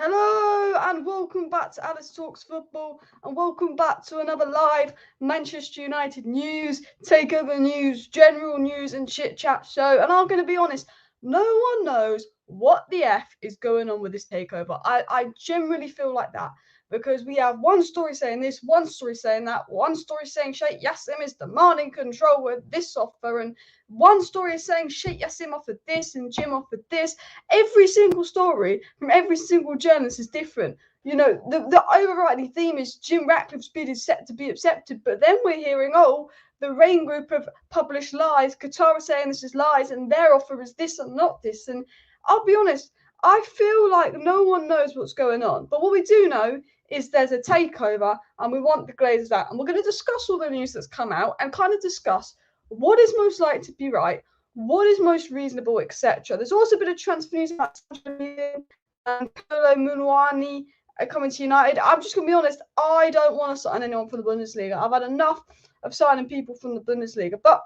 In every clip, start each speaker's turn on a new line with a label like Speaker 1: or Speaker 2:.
Speaker 1: Hello and welcome back to Alice Talks Football and welcome back to another live Manchester United news, takeover news, general news and chit chat show. And I'm going to be honest, no one knows what the F is going on with this takeover. I generally feel like that because we have one story saying this, one story saying that, one story saying Sheikh Yassim is demanding control with this offer, and one story is saying Sheikh Yassim offered this and Jim offered this. Every single story from every single journalist is different. You know, the overriding theme is Jim Ratcliffe's bid is set to be accepted, but then we're hearing, oh, the Rain Group have published lies, Qatar are saying this is lies, and their offer is this and not this. And I'll be honest, I feel like no one knows what's going on. But what we do know is there's a takeover and we want the Glazers out. And we're going to discuss all the news that's come out and kind of discuss what is most likely to be right, what is most reasonable, etc. There's also a bit of transfer news about Sancho and Kolo Muani coming to United. I'm just going to be honest, I don't want to sign anyone for the Bundesliga. I've had enough of signing people from the Bundesliga. But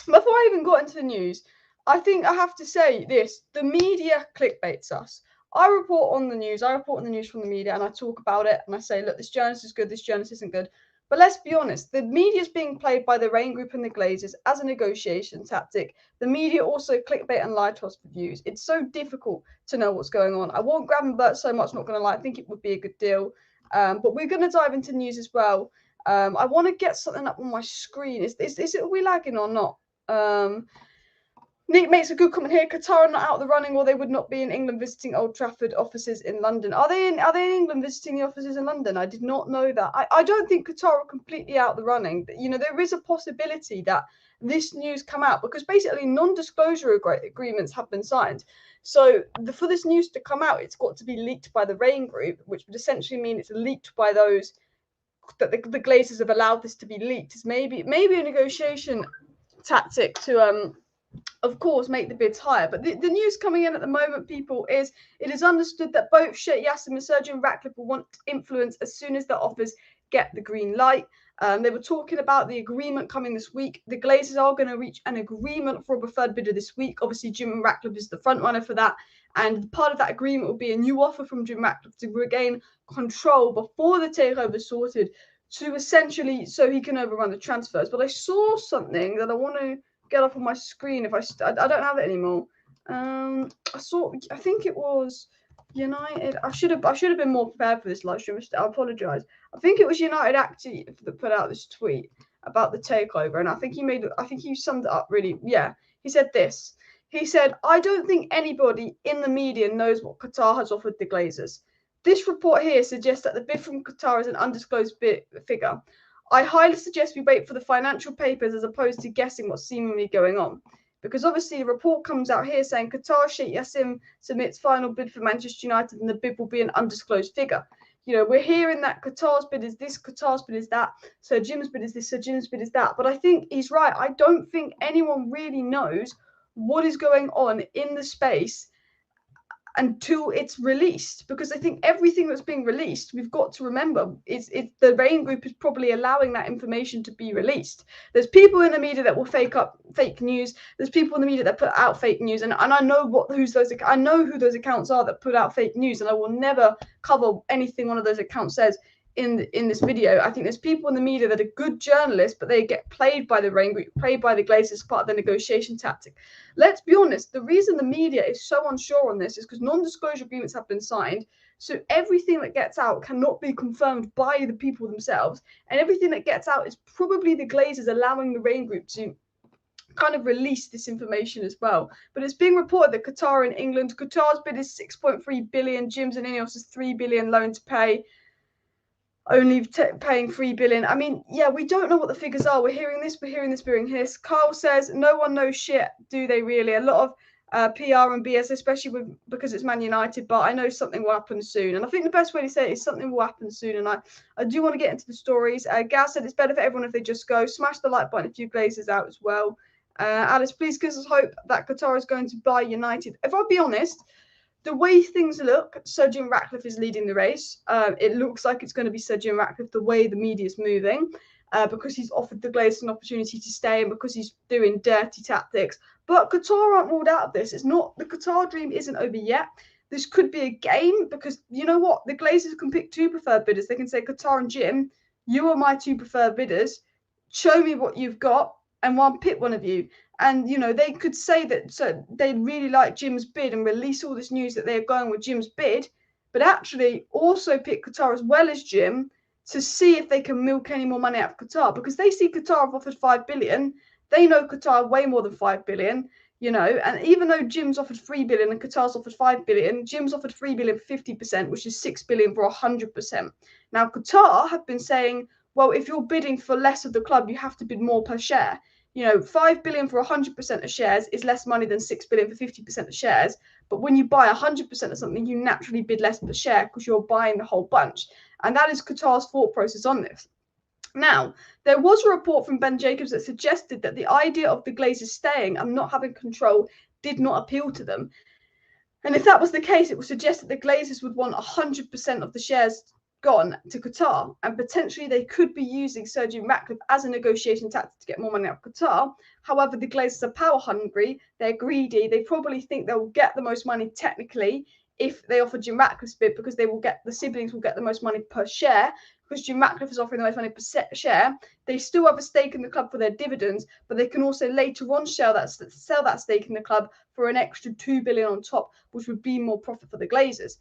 Speaker 1: before I even got into the news, I think I have to say this. The media clickbaits us. I report on the news from the media and I talk about it and I say, look, this journalist is good, this journalist isn't good. But let's be honest, the media is being played by the Rain Group and the Glazers as a negotiation tactic. The media also clickbait and lie to us for views. It's so difficult to know what's going on. I want Gravenberch so much, not going to lie. I think it would be a good deal. But we're going to dive into news as well. I want to get something up on my screen. Is it, are we lagging or not? Nick makes a good comment here. Qatar are not out of the running, or they would not be in England visiting Old Trafford offices in London. Are they in England visiting the offices in London? I did not know that. I don't think Qatar are completely out of the running. You know, there is a possibility that this news come out because basically non-disclosure agreements have been signed. So for this news to come out, it's got to be leaked by the Rain Group, which would essentially mean it's leaked by those that the Glazers have allowed this to be leaked. It's maybe a negotiation tactic to of course, make the bids higher. But the news coming in at the moment, people, is it is understood that both Sheikh Yassim and Sir Jim Ratcliffe will want influence as soon as the offers get the green light. They were talking about the agreement coming this week. The Glazers are going to reach an agreement for a preferred bidder this week. Obviously, Jim Ratcliffe is the front runner for that. And part of that agreement will be a new offer from Jim Ratcliffe to regain control before the takeover is sorted, to essentially so he can overrun the transfers. But I saw something that I want to get up on my screen if I don't have it anymore. I think it was United. I should have been more prepared for this live stream. I apologise. I think it was United actually that put out this tweet about the takeover, and I think he summed it up really. Yeah, he said this. He said, "I don't think anybody in the media knows what Qatar has offered the Glazers. This report here suggests that the bid from Qatar is an undisclosed figure. I highly suggest we wait for the financial papers as opposed to guessing what's seemingly going on." Because obviously the report comes out here saying Qatar Sheikh Yassim submits final bid for Manchester United and the bid will be an undisclosed figure. You know, we're hearing that Qatar's bid is this, Qatar's bid is that, Sir Jim's bid is this, Sir Jim's bid is that. But I think he's right. I don't think anyone really knows what is going on in the space until it's released, because I think everything that's being released, we've got to remember, is the Rain Group is probably allowing that information to be released. There's people in the media that will fake up fake news. There's people in the media that put out fake news, and I know I know who those accounts are that put out fake news, and I will never cover anything one of those accounts says in this video. I think there's people in the media that are good journalists, but they get played by the Rain Group, played by the Glazers as part of the negotiation tactic. Let's be honest, the reason the media is so unsure on this is because non-disclosure agreements have been signed, so everything that gets out cannot be confirmed by the people themselves, and everything that gets out is probably the Glazers allowing the Rain Group to kind of release this information as well. But it's being reported that Qatar and England, Qatar's bid is 6.3 billion, Jim's and Ineos is 3 billion loan to pay, only paying 3 billion. I mean, yeah, we don't know what the figures are. We're hearing this. Carl says no one knows shit, do they really? A lot of PR and BS, especially because it's Man United, but I know something will happen soon. And I think the best way to say it is something will happen soon. And I do want to get into the stories. Gaz said it's better for everyone if they just go. Smash the like button if you Glazers out as well. Alice, please give us hope that Qatar is going to buy United. If I'll be honest, the way things look, Sir Jim Ratcliffe is leading the race. It looks like it's going to be Sir Jim Ratcliffe the way the media is moving, because he's offered the Glazers an opportunity to stay and because he's doing dirty tactics. But Qatar aren't ruled out of this. It's not, the Qatar dream isn't over yet. this could be a game, because you know what? The Glazers can pick two preferred bidders. They can say, Qatar and Jim, you are my two preferred bidders. Show me what you've got, and I'll pick one of you. And, you know, they could say that so they really like Jim's bid and release all this news that they're going with Jim's bid, but actually also pick Qatar as well as Jim to see if they can milk any more money out of Qatar, because they see Qatar have offered 5 billion. They know Qatar way more than 5 billion, you know, and even though Jim's offered 3 billion and Qatar's offered 5 billion, Jim's offered 3 billion for 50%, which is 6 billion for 100%. Now, Qatar have been saying, well, if you're bidding for less of the club, you have to bid more per share. You know, 5 billion for 100% of shares is less money than 6 billion for 50% of shares. But when you buy 100% of something, you naturally bid less per share because you're buying the whole bunch. And that is Qatar's thought process on this. Now, there was a report from Ben Jacobs that suggested that the idea of the Glazers staying and not having control did not appeal to them. And if that was the case, it would suggest that the Glazers would want 100% of the shares gone to Qatar, and potentially they could be using Sir Jim Ratcliffe as a negotiation tactic to get more money out of Qatar. However, the Glazers are power hungry, they're greedy, they probably think they'll get the most money technically if they offer Jim Ratcliffe's bid, because they will get, the siblings will get the most money per share, because Jim Ratcliffe is offering the most money per share. They still have a stake in the club for their dividends, but they can also later on sell that stake in the club for an extra 2 billion on top, which would be more profit for the Glazers.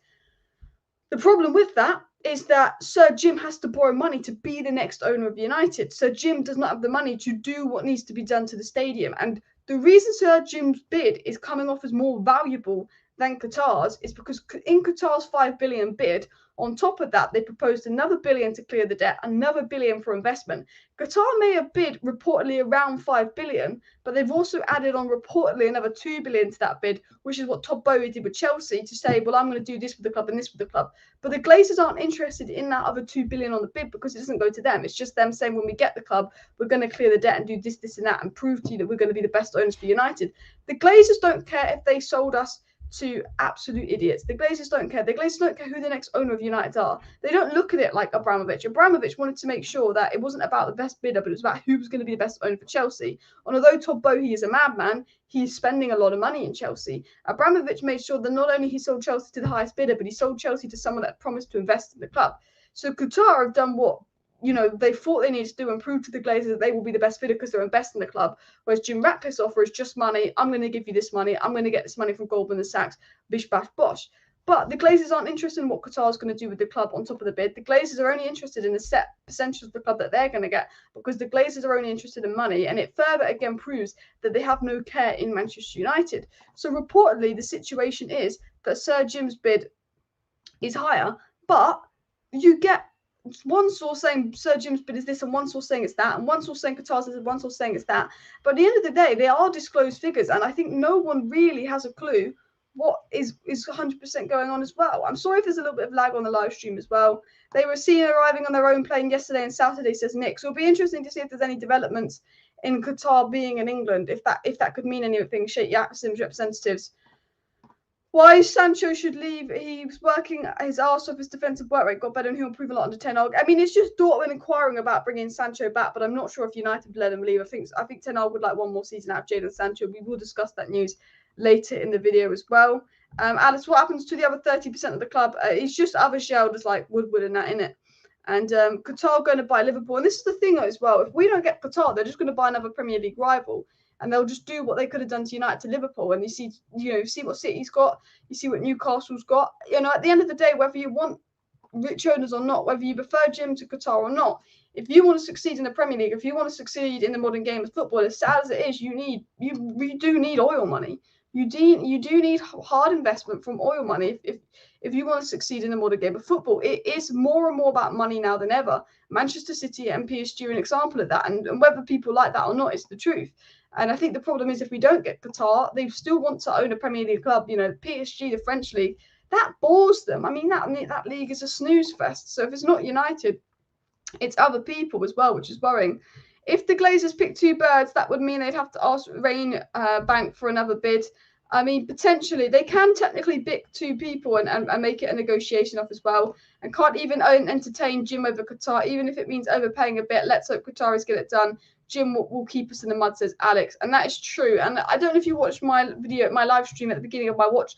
Speaker 1: The problem with that is that Sir Jim has to borrow money to be the next owner of United. Sir Jim does not have the money to do what needs to be done to the stadium. And the reason Sir Jim's bid is coming off as more valuable than Qatar's is because in Qatar's 5 billion bid, on top of that, they proposed another billion to clear the debt, another billion for investment. Qatar may have bid reportedly around 5 billion, but they've also added on reportedly another 2 billion to that bid, which is what Todd Boehly did with Chelsea, to say, well, I'm going to do this with the club and this with the club. But the Glazers aren't interested in that other 2 billion on the bid, because it doesn't go to them. It's just them saying, when we get the club, we're going to clear the debt and do this, this and that, and prove to you that we're going to be the best owners for United. The Glazers don't care if they sold us to absolute idiots. The Glazers don't care. The Glazers don't care who the next owner of United are. They don't look at it like Abramovich. Abramovich wanted to make sure that it wasn't about the best bidder, but it was about who was going to be the best owner for Chelsea. And although Todd Boehly is a madman, he's spending a lot of money in Chelsea. Abramovich made sure that not only he sold Chelsea to the highest bidder, but he sold Chelsea to someone that promised to invest in the club. So Qatar have done what, you know, they thought they needed to do and prove to the Glazers that they will be the best bidder because they're investing in the club. Whereas Jim Ratcliffe's offer is just money. I'm going to give you this money. I'm going to get this money from Goldman Sachs, bish, bash, bosh. But the Glazers aren't interested in what Qatar is going to do with the club on top of the bid. The Glazers are only interested in the set percentage of the club that they're going to get, because the Glazers are only interested in money. And it further again proves that they have no care in Manchester United. So reportedly, the situation is that Sir Jim's bid is higher, but you get one source saying Sir Jim's bid is this, and one source saying it's that, and one source saying Qatar's this, and one source saying it's that. But at the end of the day, they are disclosed figures, and I think no one really has a clue what is 100% going on as well. I'm sorry if there's a little bit of lag on the live stream as well. They were seen arriving on their own plane yesterday and Saturday, says Nick. So it'll be interesting to see if there's any developments in Qatar being in England, if that could mean anything. Sheikh Yassim's representatives. Why Sancho should leave? He was working his arse off, his defensive work rate got better, and he'll improve a lot under Ten Hag. I mean, it's just Dortmund inquiring about bringing Sancho back, but I'm not sure if United would let him leave. I think Ten Hag would like one more season out of Jadon Sancho. We will discuss that news later in the video as well. Alice, what happens to the other 30% of the club? It's just other shareholders like Woodward and that in it. And Qatar going to buy Liverpool. And this is the thing as well. If we don't get Qatar, they're just going to buy another Premier League rival. And they'll just do what they could have done to United to Liverpool. And you see what City's got, you see what Newcastle's got. You know, at the end of the day, whether you want rich owners or not, whether you prefer Jim to Qatar or not, if you want to succeed in the Premier League, if you want to succeed in the modern game of football, as sad as it is, you do need oil money. You do need hard investment from oil money if you want to succeed in the modern game of football. It is more and more about money now than ever. Manchester City and PSG are an example of that. And whether people like that or not, it's the truth. And I think the problem is if we don't get Qatar, they still want to own a Premier League club. You know, PSG, the French league, that bores them. I mean, that league is a snooze fest. So if it's not United, it's other people as well, which is worrying. If the Glazers pick two birds, that would mean they'd have to ask Rain Bank for another bid. I mean, potentially, they can technically pick two people and make it a negotiation off as well, and can't even entertain Jim over Qatar, even if it means overpaying a bit. Let's hope Qataris get it done. Jim will keep us in the mud, says Alex. And that is true. And I don't know if you watched my video, my live stream at the beginning of my watch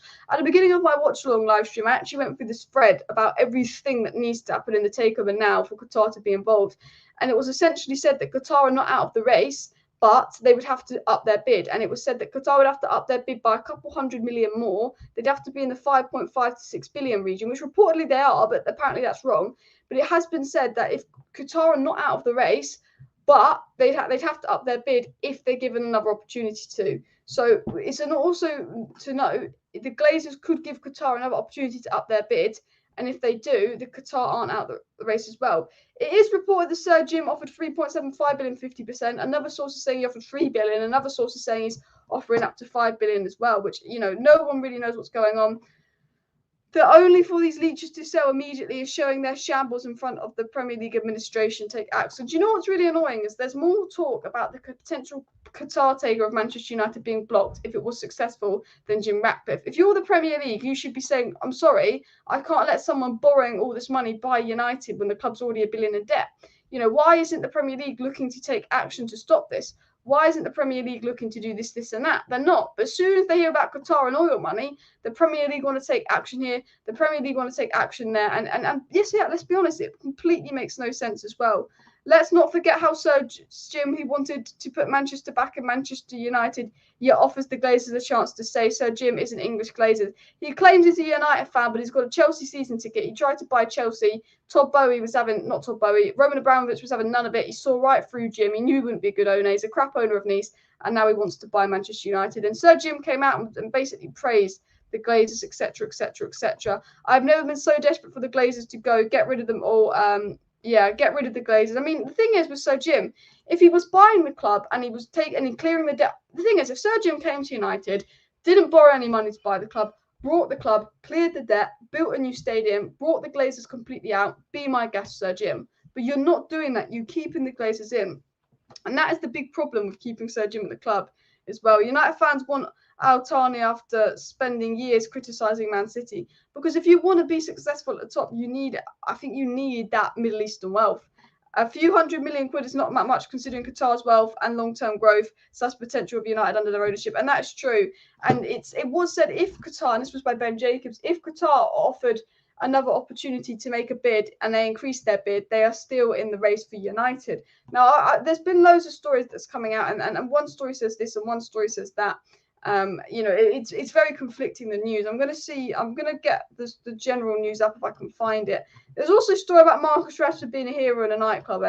Speaker 1: along live stream. I actually went through this thread about everything that needs to happen in the takeover now for Qatar to be involved. And it was essentially said that Qatar are not out of the race, but they would have to up their bid. And it was said that Qatar would have to up their bid by a couple hundred million more. They'd have to be in the 5.5 to 6 billion region, which reportedly they are, but apparently that's wrong. But it has been said that if Qatar are not out of the race, but they'd have to up their bid if they're given another opportunity to. So it's also to note, the Glazers could give Qatar another opportunity to up their bid. And if they do, the Qatar aren't out the race as well. It is reported that Sir Jim offered 3.75 billion, 50%. Another source is saying he offered 3 billion. Another source is saying he's offering up to 5 billion as well, which, no one really knows what's going on. The only for these leeches to sell immediately is showing their shambles in front of the Premier League administration take action. Do you know what's really annoying is there's more talk about the potential Qatar takeover of Manchester United being blocked if it was successful than Jim Ratcliffe. If you're the Premier League, you should be saying, I'm sorry, I can't let someone borrowing all this money buy United when the club's already $1 billion in debt. Why isn't the Premier League looking to take action to stop this? Why isn't the Premier League looking to do this, and that? They're not. But as soon as they hear about Qatar and oil money, the Premier League want to take action here. The Premier League want to take action there. And yes, let's be honest, it completely makes no sense as well. Let's not forget how Sir Jim, who wanted to put Manchester back in Manchester United, yet offers the Glazers a chance to stay. Sir Jim is an English Glazer. He claims he's a United fan, but he's got a Chelsea season ticket. He tried to buy Chelsea. Roman Abramovich was having none of it. He saw right through Jim. He knew he wouldn't be a good owner. He's a crap owner of Nice, and now he wants to buy Manchester United. And Sir Jim came out and basically praised the Glazers, etc., etc., etc. I've never been so desperate for the Glazers to go. Get rid of them all. Get rid of the Glazers. I mean, the thing is with Sir Jim, if he was buying the club and he was clearing the debt, the thing is, if Sir Jim came to United, didn't borrow any money to buy the club, brought the club, cleared the debt, built a new stadium, brought the Glazers completely out, be my guest, Sir Jim. But you're not doing that. You're keeping the Glazers in. And that is the big problem with keeping Sir Jim at the club as well. United fans want Al Thani after spending years criticising Man City. Because if you want to be successful at the top, you need that Middle Eastern wealth. A few £100 million is not that much considering Qatar's wealth and long-term growth, such potential of United under their ownership. And that's true. And it was said if Qatar, and this was by Ben Jacobs, if Qatar offered another opportunity to make a bid and they increase their bid, they are still in the race for United. Now, there's been loads of stories that's coming out, and one story says this and one story says that. It's very conflicting, the news. I'm going to get the general news up if I can find it. There's also a story about Marcus Rashford being a hero in a nightclub,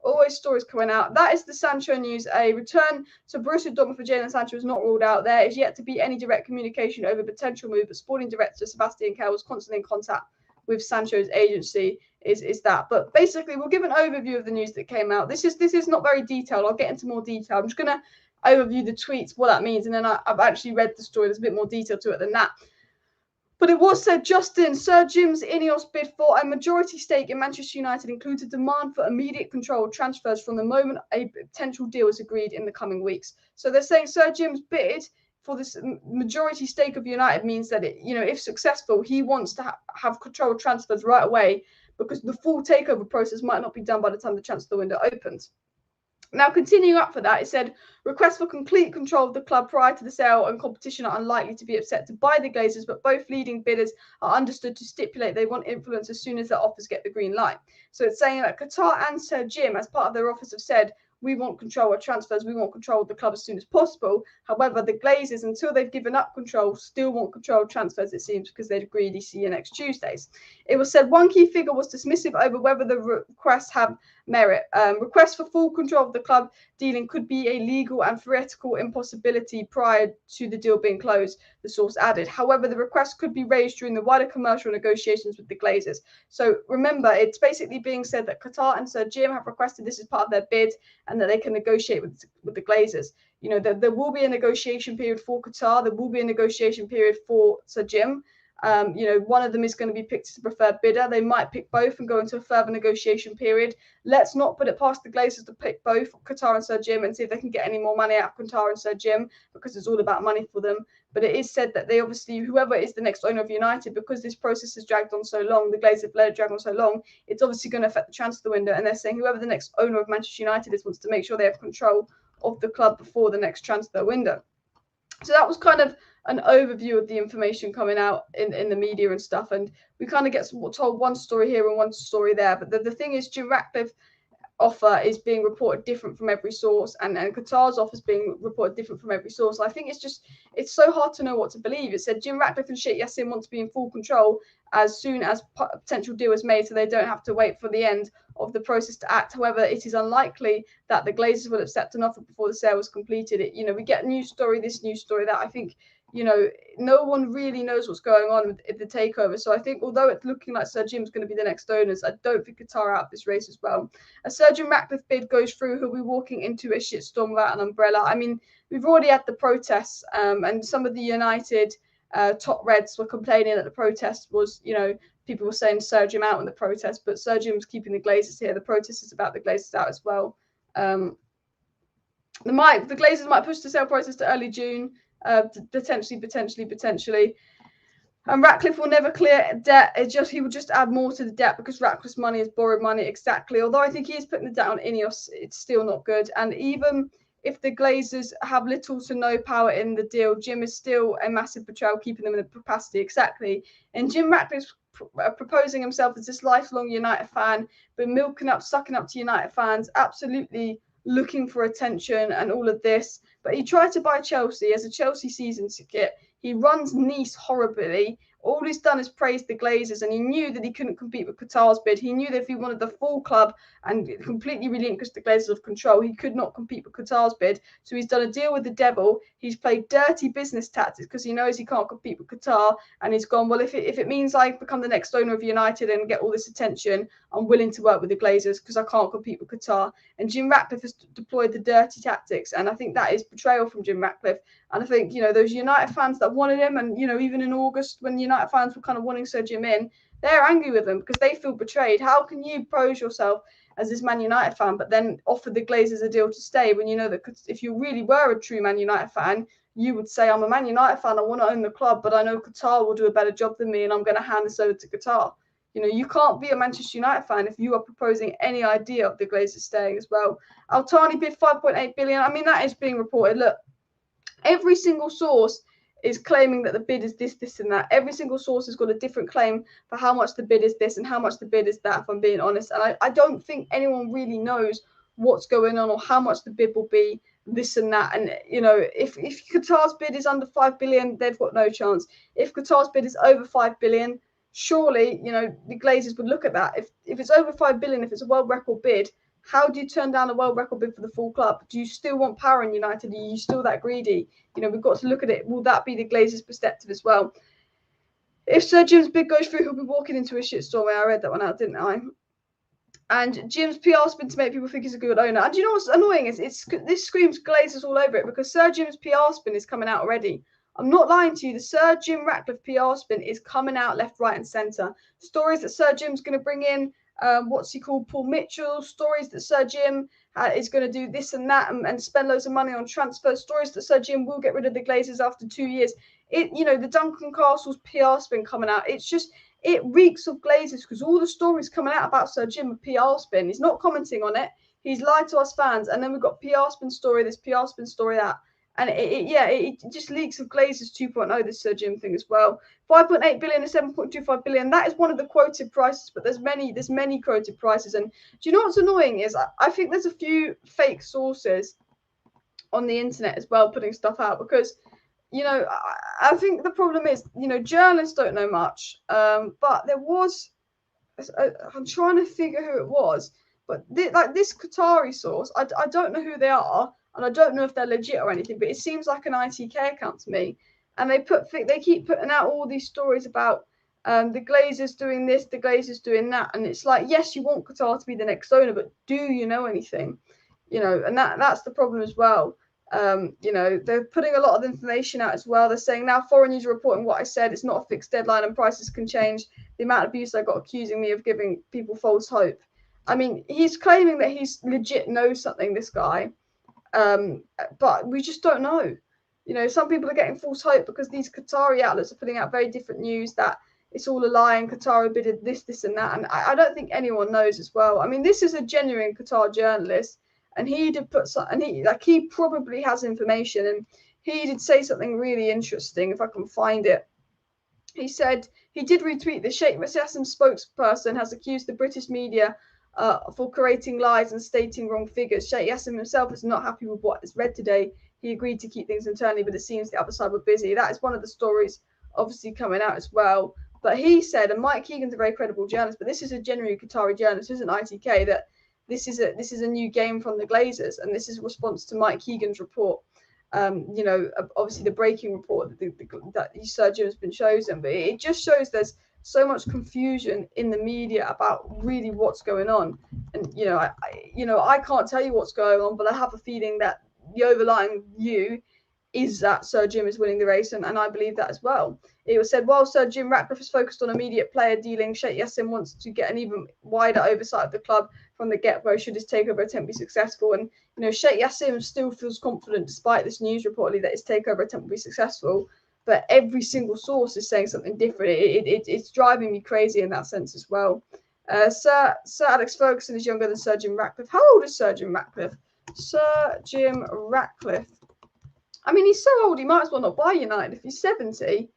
Speaker 1: Always stories coming out. That is the Sancho news. A return to Borussia Dortmund for Jadon Sancho is not ruled out. There is yet to be any direct communication over potential move, but sporting director Sebastian Kehl was constantly in contact with Sancho's agency. Is that? But basically, we'll give an overview of the news that came out. This is not very detailed. I'll get into more detail. I'm just going to overview the tweets, what that means, and then I've actually read the story. There's a bit more detail to it than that. But it was said, Justin, Sir Jim's Ineos bid for a majority stake in Manchester United includes a demand for immediate control of transfers from the moment a potential deal is agreed in the coming weeks. So they're saying Sir Jim's bid for this majority stake of United means that, if successful, he wants to have control of transfers right away because the full takeover process might not be done by the time the transfer window opens. Now, continuing up for that, it said, requests for complete control of the club prior to the sale and competition are unlikely to be accepted by the Glazers, but both leading bidders are understood to stipulate they want influence as soon as their offers get the green light. So it's saying that Qatar and Sir Jim, as part of their offers, have said, we want control of transfers, we want control of the club as soon as possible. However, the Glazers, until they've given up control, still want control of transfers, it seems, because they'd agreed to see you next Tuesdays. It was said one key figure was dismissive over whether the requests have merit. Requests for full control of the club dealing could be a legal and theoretical impossibility prior to the deal being closed, the source added. However, the request could be raised during the wider commercial negotiations with the Glazers. So remember, it's basically being said that Qatar and Sir Jim have requested this as part of their bid and that they can negotiate with the Glazers. There will be a negotiation period for Qatar. There will be a negotiation period for Sir Jim. One of them is going to be picked as a preferred bidder. They might pick both and go into a further negotiation period. Let's not put it past the Glazers to pick both Qatar and Sir Jim and see if they can get any more money out of Qatar and Sir Jim, because it's all about money for them. But it is said that they obviously, whoever is the next owner of United, because this process has dragged on so long, the Glazers have let it drag on so long, it's obviously going to affect the transfer window. And they're saying whoever the next owner of Manchester United is wants to make sure they have control of the club before the next transfer window. So that was kind of an overview of the information coming out in the media and stuff. And we kind of get told one story here and one story there. But the thing is, Jim Ratcliffe offer is being reported different from every source, and Qatar's offer is being reported different from every source. I think it's so hard to know what to believe. It said Jim Ratcliffe and Sheikh Yassin want to be in full control as soon as a potential deal is made, so they don't have to wait for the end of the process to act. However, it is unlikely that the Glazers will accept an offer before the sale was completed. We get news story, this news story, that. I think no one really knows what's going on with the takeover. So I think although it's looking like Sir Jim's going to be the next owners, I don't think Qatar are out of this race as well. As Sir Jim Ratcliffe bid goes through, he'll be walking into a shitstorm without an umbrella. I mean, we've already had the protests, and some of the United top Reds were complaining that the protest was, people were saying Sir Jim out in the protest, but Sir Jim's keeping the Glazers here. The protest is about the Glazers out as well. The Glazers might push the sale process to early June. Potentially. And Ratcliffe will never clear debt. He will just add more to the debt, because Ratcliffe's money is borrowed money. Exactly. Although I think he is putting the debt on Ineos, it's still not good. And even if the Glazers have little to no power in the deal, Jim is still a massive betrayal, keeping them in the capacity. Exactly. And Jim Ratcliffe's proposing himself as this lifelong United fan, been sucking up to United fans, absolutely looking for attention and all of this. But he tried to buy Chelsea as a Chelsea season ticket. He runs Nice horribly. All he's done is praise the Glazers, and he knew that he couldn't compete with Qatar's bid. He knew that if he wanted the full club and completely relinquished the Glazers of control, he could not compete with Qatar's bid. So he's done a deal with the devil. He's played dirty business tactics because he knows he can't compete with Qatar, and he's gone, well, if it means I become the next owner of United and get all this attention, I'm willing to work with the Glazers because I can't compete with Qatar. And Jim Ratcliffe has deployed the dirty tactics, and I think that is betrayal from Jim Ratcliffe. And I think, those United fans that wanted him, and, even in August when United fans were kind of wanting Sir Jim in, they're angry with him because they feel betrayed. How can you pose yourself as this Man United fan, but then offer the Glazers a deal to stay, when you know that if you really were a true Man United fan, you would say, I'm a Man United fan, I want to own the club, but I know Qatar will do a better job than me, and I'm going to hand this over to Qatar. You can't be a Manchester United fan if you are proposing any idea of the Glazers staying as well. Al-Thani bid 5.8 billion. I mean, that is being reported. Look, every single source is claiming that the bid is this, and that. Every single source has got a different claim for how much the bid is this and how much the bid is that, if I'm being honest. And I don't think anyone really knows what's going on or how much the bid will be, this and that. And, if Qatar's bid is under 5 billion, they've got no chance. If Qatar's bid is over 5 billion, surely, the Glazers would look at that. If it's over 5 billion, if it's a world record bid, how do you turn down a world record bid for the full club? Do you still want power in United? Are you still that greedy? We've got to look at it. Will that be the Glazers' perspective as well? If Sir Jim's bid goes through, he'll be walking into a shitstorm. I read that one out, didn't I? And Jim's PR spin to make people think he's a good owner. And do you know what's annoying is this screams Glazers all over it, because Sir Jim's PR spin is coming out already. I'm not lying to you. The Sir Jim Ratcliffe PR spin is coming out left, right, and centre. Stories that Sir Jim's going to bring in, Paul Mitchell. Stories that Sir Jim is going to do this and that and spend loads of money on transfer. Stories that Sir Jim will get rid of the Glazers after 2 years. The Duncan Castle's PR spin coming out. It reeks of Glazers, because all the stories coming out about Sir Jim are PR spin. He's not commenting on it. He's lied to us fans. And then we've got PR spin story, this PR spin story, that. And it just leaks of Glazers 2.0, this Sir Jim thing as well. 5.8 billion and 7.25 billion. That is one of the quoted prices, but there's many quoted prices. And do you know what's annoying is I think there's a few fake sources on the internet as well putting stuff out, because I think the problem is journalists don't know much. But there was, I'm trying to figure who it was, but this Qatari source, I don't know who they are. And I don't know if they're legit or anything, but it seems like an ITK account to me. And they keep putting out all these stories about the Glazers doing this, the Glazers doing that. And it's like, yes, you want Qatar to be the next owner, but do you know anything? And that's the problem as well. You know, they're putting a lot of information out as well. They're saying now foreign news are reporting what I said. It's not a fixed deadline and prices can change. The amount of abuse I got accusing me of giving people false hope. I mean, he's claiming that he's legit knows something, this guy. But we just don't know. You know, some people are getting false hope because these Qatari outlets are putting out very different news that it's all a lie and Qatar bidded this and that. And I don't think anyone knows as well. I mean, this is a genuine Qatar journalist, and he did put some, and he probably has information, and he did say something really interesting. If I can find it, he said he did retweet the Sheikh Yassim spokesperson has accused the British media for creating lies and stating wrong figures. Sheikh Yassim himself is not happy with what is read today. He agreed to keep things internally, but it seems the other side were busy. That is one of the stories obviously coming out as well. But he said, and Mike Keegan's a very credible journalist, but this is a genuine Qatari journalist, isn't ITK, that this is a new game from the Glazers, and this is a response to Mike Keegan's report. You know, obviously the breaking report that Sir Jim has been chosen, but it just shows there's so much confusion in the media about really what's going on. And I can't tell you what's going on, but I have a feeling that the overlying view is that Sir Jim is winning the race, and I believe that as well. It was said, while Sir Jim Ratcliffe is focused on immediate player dealing, Sheikh Yassim wants to get an even wider oversight of the club from the get-go should his takeover attempt be successful. And, you know, Sheikh Yassim still feels confident, despite this news reportedly, that his takeover attempt will be successful. But every single source is saying something different. It's driving me crazy in that sense as well. Sir Alex Ferguson is younger than Sir Jim Ratcliffe. How old is Sir Jim Ratcliffe? Sir Jim Ratcliffe. I mean, he's so old, he might as well not buy United if he's 70.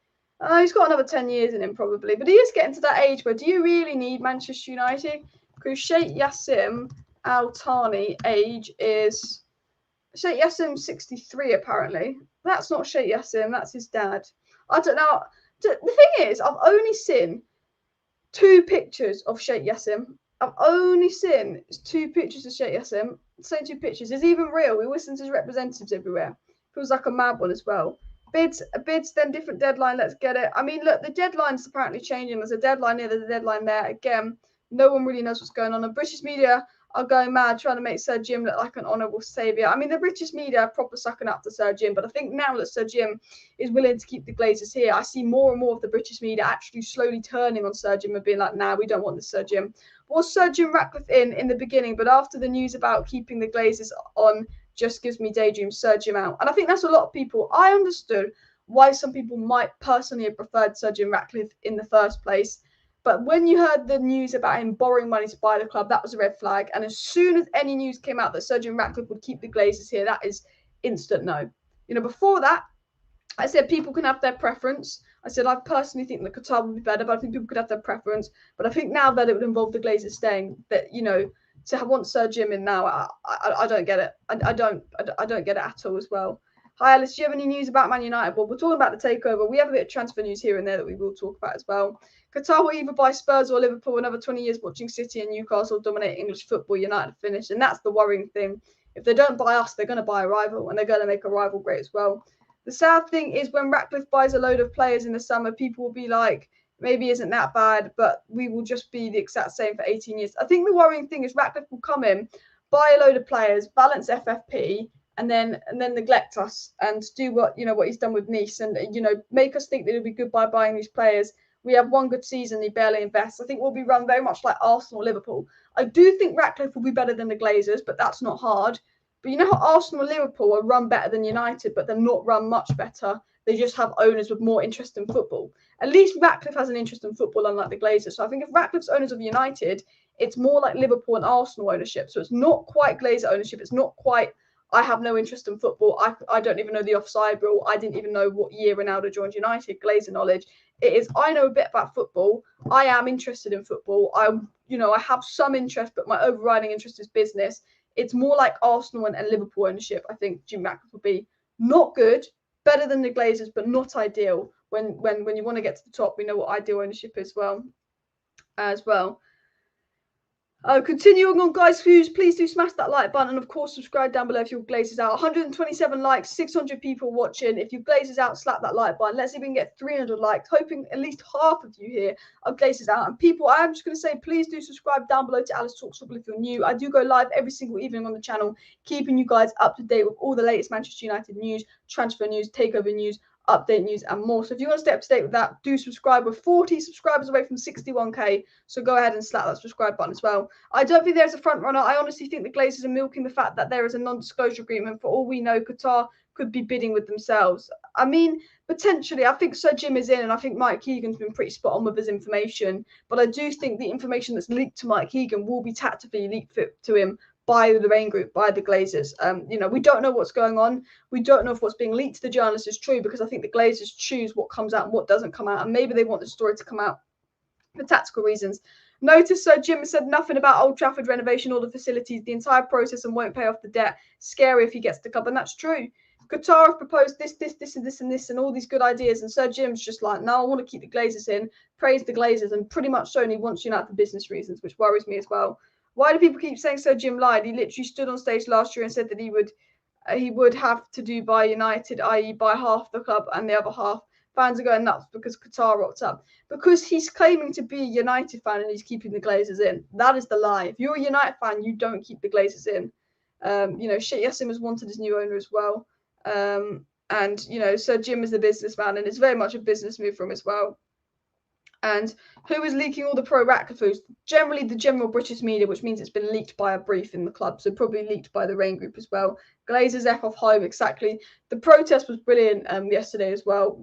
Speaker 1: He's got another 10 years in him probably, but he is getting to that age where do you really need Manchester United? Because Sheikh Yassim Al Thani age is Sheikh Yassim 63 apparently. That's not Sheikh Yassim, that's his dad. I don't know. The thing is, I've only seen 2 pictures of Sheikh Yassim. I've only seen 2 pictures of Sheikh Yassim. Same 2 pictures. Is even real? We listen to his representatives everywhere. Feels like a mad one as well. Bids, then different deadline. Let's get it. I mean, look, the deadline's apparently changing. There's a deadline here, there's a deadline there. Again, no one really knows what's going on. The British media are going mad trying to make Sir Jim look like an honourable saviour. I mean, the British media are proper sucking up to Sir Jim, but I think now that Sir Jim is willing to keep the Glazers here, I see more and more of the British media actually slowly turning on Sir Jim and being like, nah, we don't want this Sir Jim. Was Sir Jim Ratcliffe in the beginning, but after the news about keeping the Glazers on just gives me daydreams, Sir Jim out. And I think that's a lot of people. I understood why some people might personally have preferred Sir Jim Ratcliffe in the first place. But when you heard the news about him borrowing money to buy the club, that was a red flag. And as soon as any news came out that Sir Jim Ratcliffe would keep the Glazers here, that is instant no. You know, before that, I said people can have their preference. I said I personally think that Qatar would be better, but I think people could have their preference. But I think now that it would involve the Glazers staying, that, you know, to want Sir Jim in now, I don't get it. I don't get it at all as well. Hi Alice, do you have any news about Man United? Well, we're talking about the takeover. We have a bit of transfer news here and there that we will talk about as well. Qatar will either buy Spurs or Liverpool. Another 20 years watching City and Newcastle dominate English football. United finish, and that's the worrying thing. If they don't buy us, they're going to buy a rival, and they're going to make a rival great as well. The sad thing is when Ratcliffe buys a load of players in the summer, people will be like, maybe isn't that bad, but we will just be the exact same for 18 years. I think the worrying thing is Ratcliffe will come in, buy a load of players, balance FFP, and then neglect us and do what he's done with Nice, and make us think that it'll be good by buying these players. We have one good season, he barely invests. I think we'll be run very much like Arsenal or Liverpool. I do think Ratcliffe will be better than the Glazers, but that's not hard. But you know how Arsenal and Liverpool are run better than United, but they're not run much better. They just have owners with more interest in football. At least Ratcliffe has an interest in football, unlike the Glazers. So I think if Ratcliffe's owners of United, it's more like Liverpool and Arsenal ownership. So it's not quite Glazer ownership. It's not quite, I have no interest in football. I don't even know the offside rule. I didn't even know what year Ronaldo joined United. Glazer knowledge. It is, I know a bit about football. I am interested in football. I have some interest, but my overriding interest is business. It's more like Arsenal and Liverpool ownership. I think Jim Ratcliffe will be not good, better than the Glazers, but not ideal. When you want to get to the top, we know what ideal ownership is as well. Continuing on, guys, please do smash that like button, and of course subscribe down below if your Glazers out. 127 likes, 600 people watching. If your Glazers out, slap that like button. Let's see if we can get 300 likes. Hoping at least half of you here are Glazers out. And people, I'm just going to say, please do subscribe down below to Alice Talks Football if you're new. I do go live every single evening on the channel, keeping you guys up to date with all the latest Manchester United news, transfer news, takeover news, update news and more. So if you want to stay up to date with that, do subscribe. We're 40 subscribers away from 61k, so go ahead and slap that subscribe button as well. I don't think there's a front runner. I honestly think the Glazers are milking the fact that there is a non-disclosure agreement. For all we know, Qatar could be bidding with themselves. I mean, potentially, I think Sir Jim is in, and I think Mike Keegan's been pretty spot on with his information, but I do think the information that's leaked to Mike Keegan will be tactically leaked to him by the Rain Group, by the Glazers. We don't know what's going on. We don't know if what's being leaked to the journalists is true, because I think the Glazers choose what comes out and what doesn't come out, and maybe they want the story to come out for tactical reasons. Notice Sir Jim said nothing about Old Trafford renovation or the facilities, the entire process, and won't pay off the debt. Scary if he gets the club, and that's true. Qatar have proposed this, and all these good ideas, and Sir Jim's just like, no, I want to keep the Glazers in, praise the Glazers, and pretty much shown he wants United for business reasons, which worries me as well. Why do people keep saying Sir Jim lied? He literally stood on stage last year and said that he would have to do by United, i.e. buy half the club and the other half. Fans are going nuts because Qatar rocked up. Because he's claiming to be a United fan and he's keeping the Glazers in. That is the lie. If you're a United fan, you don't keep the Glazers in. Sheikh Yassim has wanted his new owner as well. Sir Jim is the businessman, and it's very much a business move from him as well. And who is leaking all the pro-Ratcliffe news? Generally, the general British media, which means it's been leaked by a brief in the club, so probably leaked by the Rain Group as well. Glazers F off home, exactly. The protest was brilliant yesterday as well.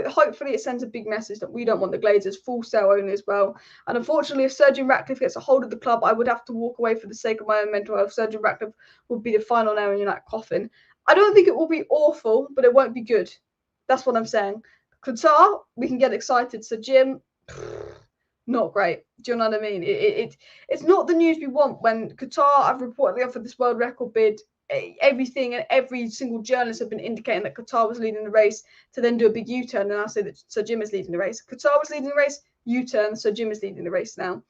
Speaker 1: Hopefully, it sends a big message that we don't want the Glazers full sale only as well. And unfortunately, if Sir Jim Ratcliffe gets a hold of the club, I would have to walk away for the sake of my own mental health. Sir Jim Ratcliffe will be the final nail in United coffin. I don't think it will be awful, but it won't be good. That's what I'm saying. Qatar, we can get excited. Sir Jim, not great. Do you know what I mean? It's not the news we want when Qatar have reportedly offered this world record bid. Everything and every single journalist have been indicating that Qatar was leading the race to then do a big U-turn, and I say that Sir Jim is leading the race. Qatar was leading the race, U-turn, Sir Jim is leading the race now.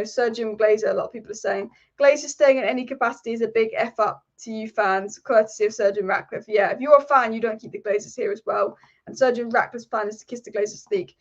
Speaker 1: Sir Jim Glazer, a lot of people are saying. Glazer staying in any capacity is a big F up to you fans, courtesy of Sir Jim Ratcliffe. Yeah, if you're a fan, you don't keep the Glazers here as well. And Sir Jim Ratcliffe's plan is to kiss the Glazers' sleek.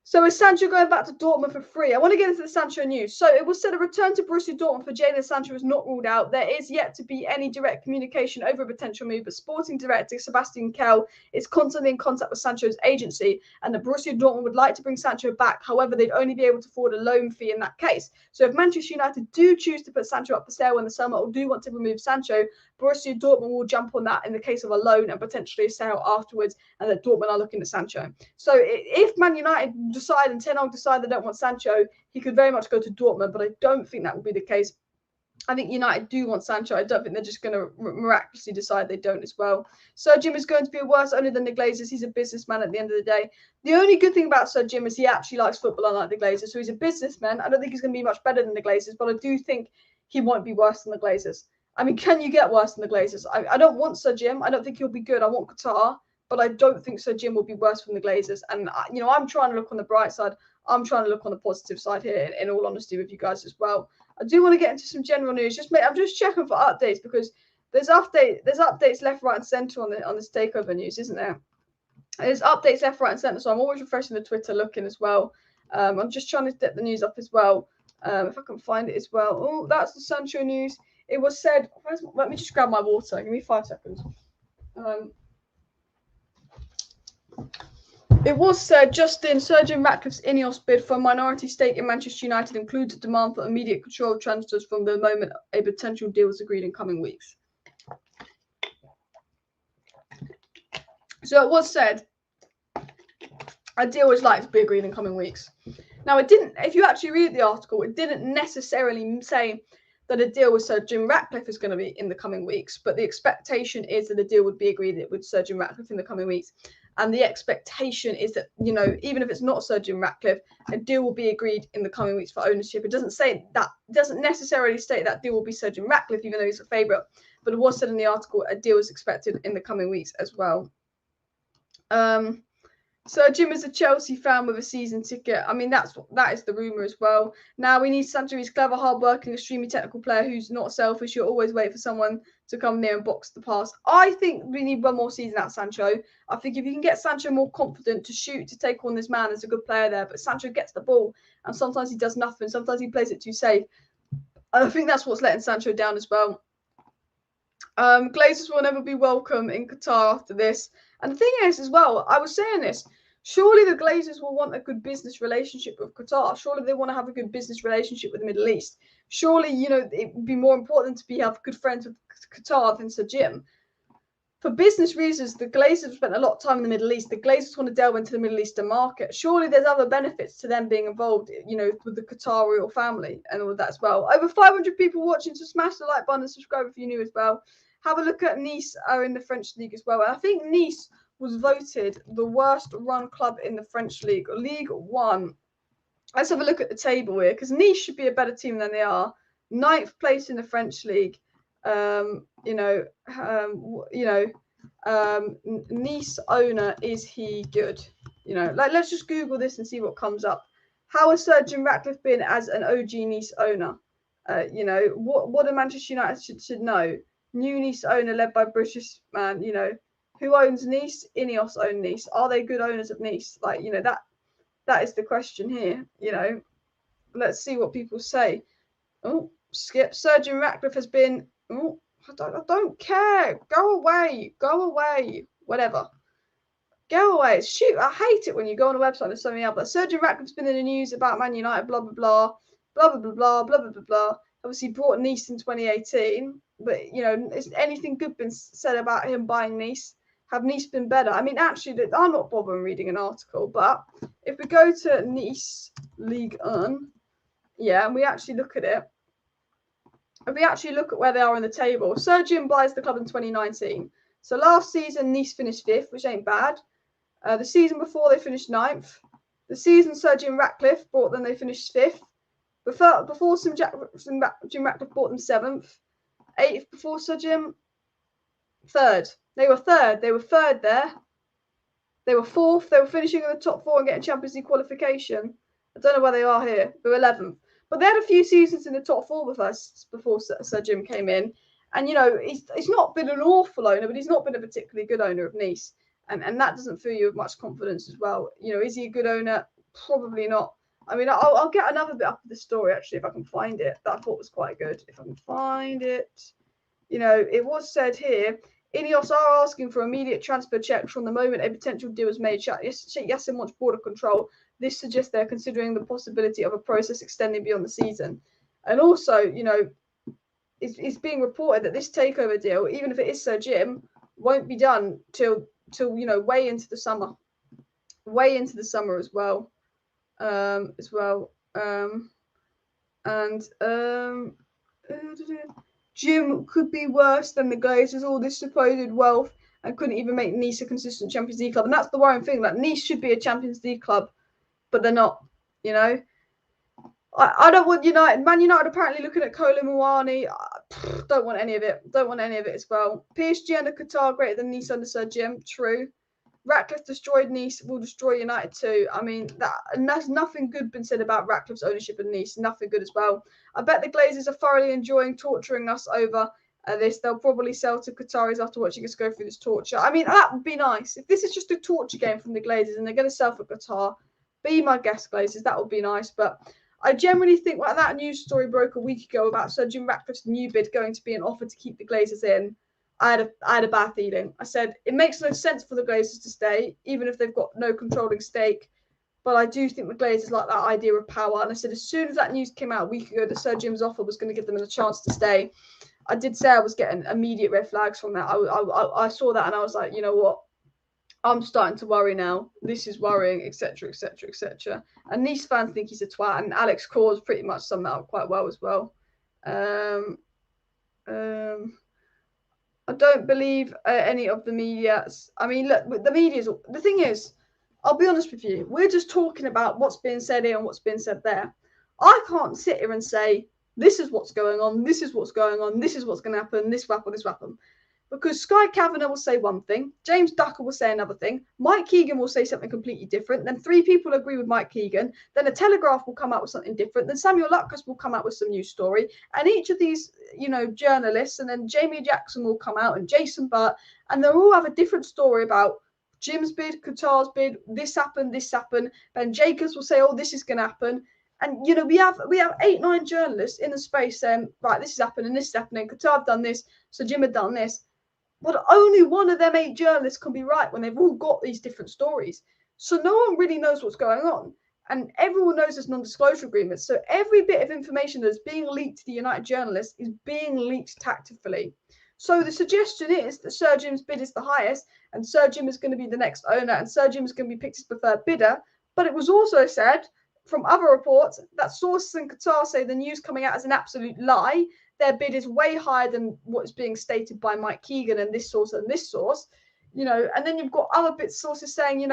Speaker 1: So is Sancho going back to Dortmund for free? I want to get into the Sancho news. So it was said a return to Borussia Dortmund for Jadon Sancho is not ruled out. There is yet to be any direct communication over a potential move, but Sporting Director Sebastian Kell is constantly in contact with Sancho's agency, and the Borussia Dortmund would like to bring Sancho back. However, they'd only be able to afford a loan fee in that case. So if Manchester United do choose to put Sancho up for sale in the summer, or do want to remove Sancho, Borussia Dortmund will jump on that in the case of a loan and potentially a sale afterwards, and that Dortmund are looking at Sancho. So if Man United decide and Ten Hag decide they don't want Sancho, he could very much go to Dortmund, but I don't think that will be the case. I think United do want Sancho. I don't think they're just going to miraculously decide they don't as well. Sir Jim is going to be a worse owner than the Glazers. He's a businessman at the end of the day. The only good thing about Sir Jim is he actually likes football, unlike the Glazers. So he's a businessman. I don't think he's going to be much better than the Glazers, but I do think he won't be worse than the Glazers. I mean, can you get worse than the Glazers? I don't want Sir Jim. I don't think he'll be good. I want Qatar, but I don't think Sir Jim will be worse than the Glazers. And, I'm trying to look on the bright side. I'm trying to look on the positive side here, in all honesty, with you guys as well. I do want to get into some general news. I'm just checking for updates, because there's updates left, right, and centre on this takeover news, isn't there? There's updates left, right, and centre. So I'm always refreshing the Twitter, looking as well. I'm just trying to get the news up as well, if I can find it as well. Oh, that's the Sancho news. It was said. Let me just grab my water. Give me 5 seconds. It was said, Sir Jim Ratcliffe's Ineos bid for a minority stake in Manchester United includes a demand for immediate control transfers from the moment a potential deal is agreed in coming weeks. So it was said a deal is likely to be agreed in coming weeks. Now, it didn't. If you actually read the article, it didn't necessarily say that a deal with Sir Jim Ratcliffe is going to be in the coming weeks, but the expectation is that a deal would be agreed with Sir Jim Ratcliffe in the coming weeks. And the expectation is that, even if it's not Sir Jim Ratcliffe, a deal will be agreed in the coming weeks for ownership. It doesn't say that, doesn't necessarily state that deal will be Sir Jim Ratcliffe, even though he's a favourite. But it was said in the article a deal is expected in the coming weeks as well. Sir Jim is a Chelsea fan with a season ticket. I mean, that is the rumour as well. Now we need Sancho. He's clever, hardworking, extremely technical player who's not selfish. You'll always wait for someone to come near and box the pass. I think we need one more season out of Sancho. I think if you can get Sancho more confident to shoot, to take on this man, there's a good player there. But Sancho gets the ball, and sometimes he does nothing. Sometimes he plays it too safe. I think that's what's letting Sancho down as well. Glazers will never be welcome in Qatar after this. And the thing is, as well, I was saying this, surely the Glazers will want a good business relationship with Qatar. Surely they want to have a good business relationship with the Middle East. Surely, it would be more important to have good friends with Qatar than Sir Jim. For business reasons, the Glazers have spent a lot of time in the Middle East. The Glazers want to delve into the Middle Eastern market. Surely there's other benefits to them being involved, with the Qatar royal family and all of that as well. Over 500 people watching, so smash the like button and subscribe if you're new as well. Have a look at Nice are in the French league as well. And I think Nice was voted the worst run club in the French league, League One. Let's have a look at the table here, because Nice should be a better team than they are. 9th place in the French league. Nice owner, is he good? Let's just Google this and see what comes up. How has Sir Jim Ratcliffe been as an OG Nice owner? What do Manchester United should know? New Nice owner led by British man, who owns Nice? Ineos own Nice. Are they good owners of Nice? That is the question here. Let's see what people say. Oh, skip. Sir Jim Ratcliffe has been. Oh, I don't care. Go away. Whatever. Go away. Shoot, I hate it when you go on a website and there's something else. But Sir Jim Ratcliffe's been in the news about Man United, blah, blah, blah, blah, blah, blah, blah, blah, blah, blah. Obviously brought Nice in 2018. But, is anything good been said about him buying Nice? Have Nice been better? I mean, actually, I'm not bothering reading an article. But if we go to Nice League 1, and we actually look at it. If we actually look at where they are in the table, Sir Jim buys the club in 2019. So last season, Nice finished 5th, which ain't bad. The season before, they finished 9th. The season Sir Jim Ratcliffe brought them, they finished 5th. Before Jim Ratcliffe brought them 7th. 8th before Sir Jim, 3rd. They were 3rd. They were 3rd there. They were 4th. They were finishing in the top 4 and getting Champions League qualification. I don't know where they are here. They were 11th. But they had a few seasons in the top 4 with us before Sir Jim came in. And, he's not been an awful owner, but he's not been a particularly good owner of Nice. And that doesn't fill you with much confidence as well. Is he a good owner? Probably not. I mean, I'll get another bit up of the story, actually, if I can find it, that I thought was quite good. If I can find it. It was said here, Ineos are asking for immediate transfer checks from the moment a potential deal is made. Yassin wants border control. This suggests they're considering the possibility of a process extending beyond the season. And also, it's being reported that this takeover deal, even if it is Sir Jim, won't be done till way into the summer. Way into the summer as well. Jim could be worse than the Glazers, all this supposed wealth, and couldn't even make Nice a consistent Champions League club. And that's the worrying thing. Like, Nice should be a Champions League club, but they're not. I don't want United. Man United apparently looking at Kolo Muani. Don't want any of it. Don't want any of it as well. PSG under Qatar greater than Nice under Sir Jim. True. Ratcliffe destroyed Nice, will destroy United too. I mean, that's nothing good been said about Ratcliffe's ownership of Nice. Nothing good as well. I bet the Glazers are thoroughly enjoying torturing us over this. They'll probably sell to Qataris after watching us go through this torture. I mean, that would be nice. If this is just a torture game from the Glazers and they're going to sell for Qatar, be my guest, Glazers. That would be nice. But I generally think that news story broke a week ago about Sir Jim Ratcliffe's new bid going to be an offer to keep the Glazers in. I had a bad feeling. I said, it makes no sense for the Glazers to stay, even if they've got no controlling stake. But I do think the Glazers like that idea of power. And I said, as soon as that news came out a week ago, that Sir Jim's offer was going to give them a chance to stay, I did say I was getting immediate red flags from that. I saw that and I was like, you know what? I'm starting to worry now. This is worrying, etc., etc., etc. And Nice fans think he's a twat. And Alex Kors pretty much summed that up quite well as well. I don't believe any of the media. I mean, look, the thing is, I'll be honest with you, we're just talking about what's being said here and what's being said there. I can't sit here and say, this is what's going on, this is what's going on, this is what's going to happen, this will happen, this will happen. Because Sky Kavanagh will say one thing, James Ducker will say another thing, Mike Keegan will say something completely different, then 3 people agree with Mike Keegan, then a Telegraph will come out with something different, then Samuel Lucas will come out with some new story, and each of these, journalists, and then Jamie Jackson will come out, and Jason Burt, and they'll all have a different story about Jim's bid, Qatar's bid, this happened, Ben Jacobs will say, oh, this is going to happen. And, we have 8-9 journalists in the space saying, right, this is happening, this is happening, Qatar have done this, so Jim had done this. But only one of them 8 journalists can be right when they've all got these different stories. So no one really knows what's going on. And everyone knows there's non-disclosure agreements. So every bit of information that's being leaked to the United journalists is being leaked tactfully. So the suggestion is that Sir Jim's bid is the highest, and Sir Jim is going to be the next owner, and Sir Jim is going to be picked as preferred bidder. But it was also said from other reports that sources in Qatar say the news coming out is an absolute lie. Their bid is way higher than what's being stated by Mike Keegan and this source, and then you've got other bits sources saying,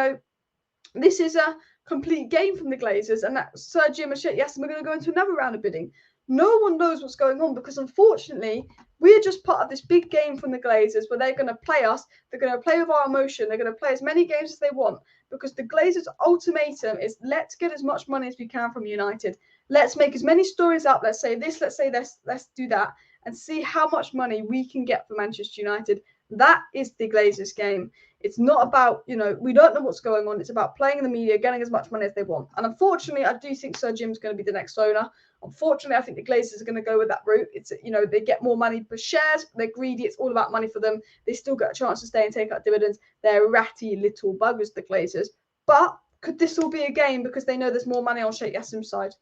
Speaker 1: this is a complete game from the Glazers, and that Sir Jim and Sheikh Yassin are going to go into another round of bidding. No one knows what's going on because, unfortunately, we're just part of this big game from the Glazers where they're going to play us. They're going to play with our emotion. They're going to play as many games as they want because the Glazers' ultimatum is let's get as much money as we can from United. Let's make as many stories up. Let's say this, let's say this, let's do that, and see how much money we can get for Manchester United. That is the Glazers' game. It's not about, we don't know what's going on. It's about playing in the media, getting as much money as they want. And unfortunately, I do think Sir Jim's going to be the next owner. Unfortunately, I think the Glazers are going to go with that route. It's, they get more money per shares. They're greedy. It's all about money for them. They still get a chance to stay and take out dividends. They're ratty little buggers, the Glazers. But could this all be a game because they know there's more money on Sheikh Yassim's side?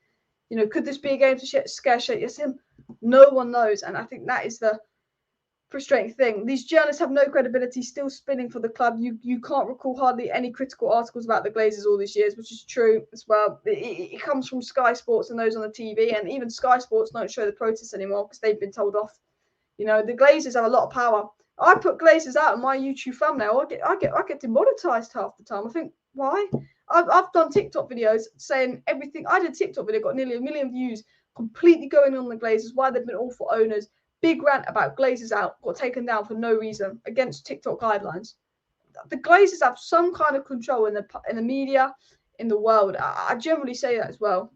Speaker 1: Could this be a game to scare Sheikh Yassim? No one knows. And I think that is the frustrating thing. These journalists have no credibility, still spinning for the club. You can't recall hardly any critical articles about the Glazers all these years, which is true as well. It comes from Sky Sports and those on the TV, and even Sky Sports don't show the protests anymore because they've been told off. The Glazers have a lot of power. I put Glazers out on my YouTube thumbnail. I get demonetized half the time. I think, why? I've done TikTok videos saying everything. I did a TikTok video, got nearly 1 million views, completely going on the Glazers, why they've been awful owners. Big rant about Glazers out, got taken down for no reason against TikTok guidelines. The Glazers have some kind of control in the media, in the world. I generally say that as well.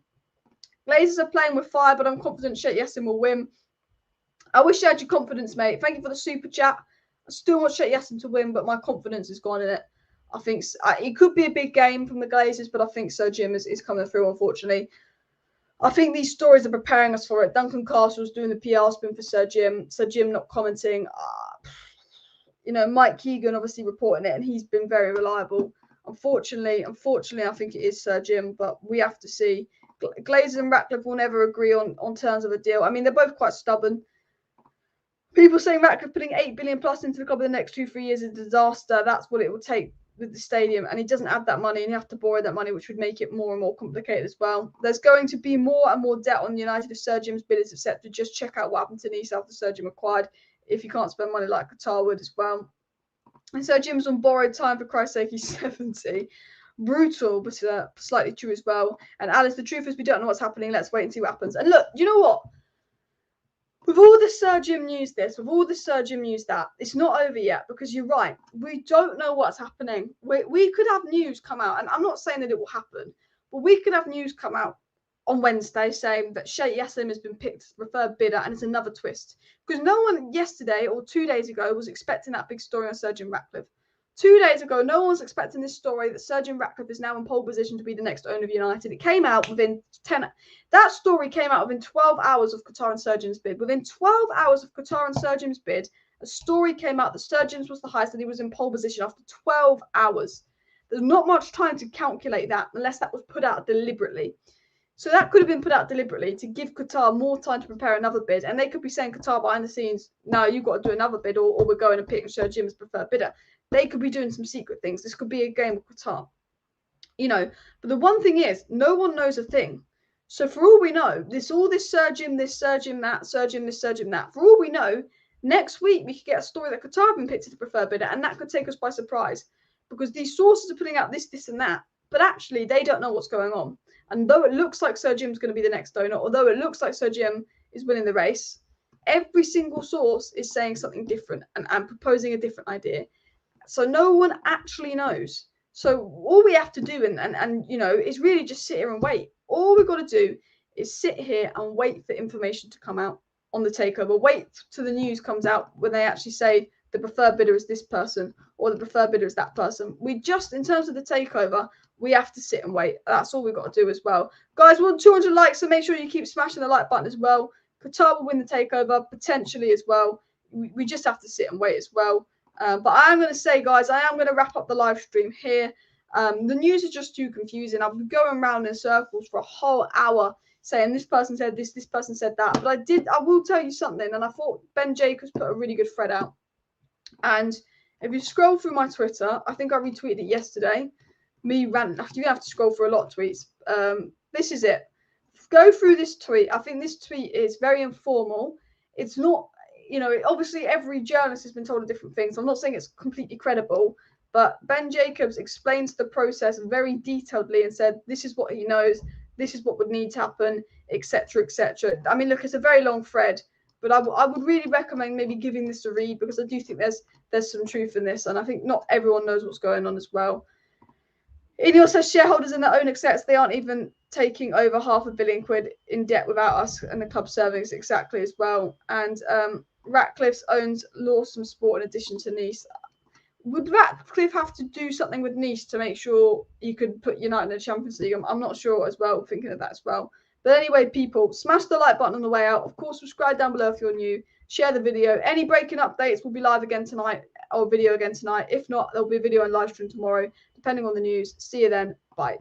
Speaker 1: Glazers are playing with fire, but I'm confident Sheikh Yassin will win. I wish I had your confidence, mate. Thank you for the super chat. I still want Sheikh Yassin to win, but my confidence is gone in it. I think it could be a big game from the Glazers, but I think Sir Jim is coming through, unfortunately. I think these stories are preparing us for it. Duncan Castle's doing the PR spin for Sir Jim not commenting. Mike Keegan obviously reporting it, and he's been very reliable. Unfortunately, I think it is Sir Jim, but we have to see. Glazers and Ratcliffe will never agree on terms of a deal. I mean, they're both quite stubborn. People saying Ratcliffe putting 8 billion plus into the club in the next 2-3 years is a disaster. That's what it will take with the stadium, and he doesn't have that money, and you have to borrow that money, which would make it more and more complicated as well. There's going to be more and more debt on United if Sir Jim's bid is accepted. Just check out what happened to Nice after Sir Jim acquired, if you can't spend money like Qatar would as well. And Sir Jim's on borrowed time, for Christ's sake, he's 70. Brutal, but slightly true as well. And Alice, the truth is we don't know what's happening. Let's wait and see what happens. And look, you know what? With all the Sir Jim news with all the Sir Jim news that, it's not over yet, because you're right. We don't know what's happening. We could have news come out, and I'm not saying that it will happen, but we could have news come out on Wednesday saying that Sheikh Yassim has been picked as preferred bidder, and it's another twist. Because no one yesterday or 2 days ago was expecting that big story on Sir Jim Ratcliffe. 2 days ago, no one was expecting this story that Sir Jim Ratcliffe is now in pole position to be the next owner of United. It came out within 10. That story came out within 12 hours of Qatar and Sir Jim's bid. Within 12 hours of Qatar and Sir Jim's bid, a story came out that Sir Jim's was the highest and he was in pole position after 12 hours. There's not much time to calculate that unless that was put out deliberately. So that could have been put out deliberately to give Qatar more time to prepare another bid. And they could be saying, Qatar behind the scenes, no, you've got to do another bid, or we're going to pick Sir Jim as preferred bidder. They could be doing some secret things. This could be a game with Qatar. But the one thing is, no one knows a thing. So for all we know, all this Sir Jim, this Sir Jim, that, Sir Jim, this, Sir Jim, that. For all we know, next week we could get a story that Qatar have been picked as the preferred bidder, and that could take us by surprise. Because these sources are putting out this, and that, but actually they don't know what's going on. And though it looks like Sir Jim's going to be the next owner, although it looks like Sir Jim is winning the race, every single source is saying something different and proposing a different idea. So no one actually knows. So all we have to do and you know is really just sit here and wait. All we've got to do is sit here and wait for information to come out on the takeover. Wait till the news comes out when they actually say the preferred bidder is this person or the preferred bidder is that person. We just, in terms of the takeover, we have to sit and wait. That's all we've got to do as well. Guys, we want 200 likes, so make sure you keep smashing the like button as well. Qatar will win the takeover, potentially as well. We just have to sit and wait as well. But I am going to say, guys, I am going to wrap up the live stream here. The news is just too confusing. I've been going around in circles for a whole hour saying this person said this person said that. But I will tell you something, and I thought Ben Jacobs put a really good thread out. And if you scroll through my Twitter, I think I retweeted it yesterday. Me ranting. You have to scroll through a lot of tweets. This is it. Go through this tweet. I think this tweet is very informal. It's not, you know, obviously every journalist has been told a different thing. So I'm not saying it's completely credible, but Ben Jacobs explains the process very detailedly and said, this is what he knows. This is what would need to happen, etc., etc. I mean, look, it's a very long thread, but I would really recommend maybe giving this a read because I do think there's some truth in this, and I think not everyone knows what's going on as well. Ineos says shareholders in their own assets, they aren't even taking over £500 million in debt without us, and the club serving us exactly as well. And Ratcliffe owns Lawson Sport in addition to Nice. Would Ratcliffe have to do something with Nice to make sure you could put United in the Champions League? I'm not sure as well, thinking of that as well. But anyway, people, smash the like button on the way out. Of course, subscribe down below if you're new. Share the video. Any breaking updates will be live again tonight, or video again tonight. If not, there'll be a video and live stream tomorrow, depending on the news. See you then. Bye.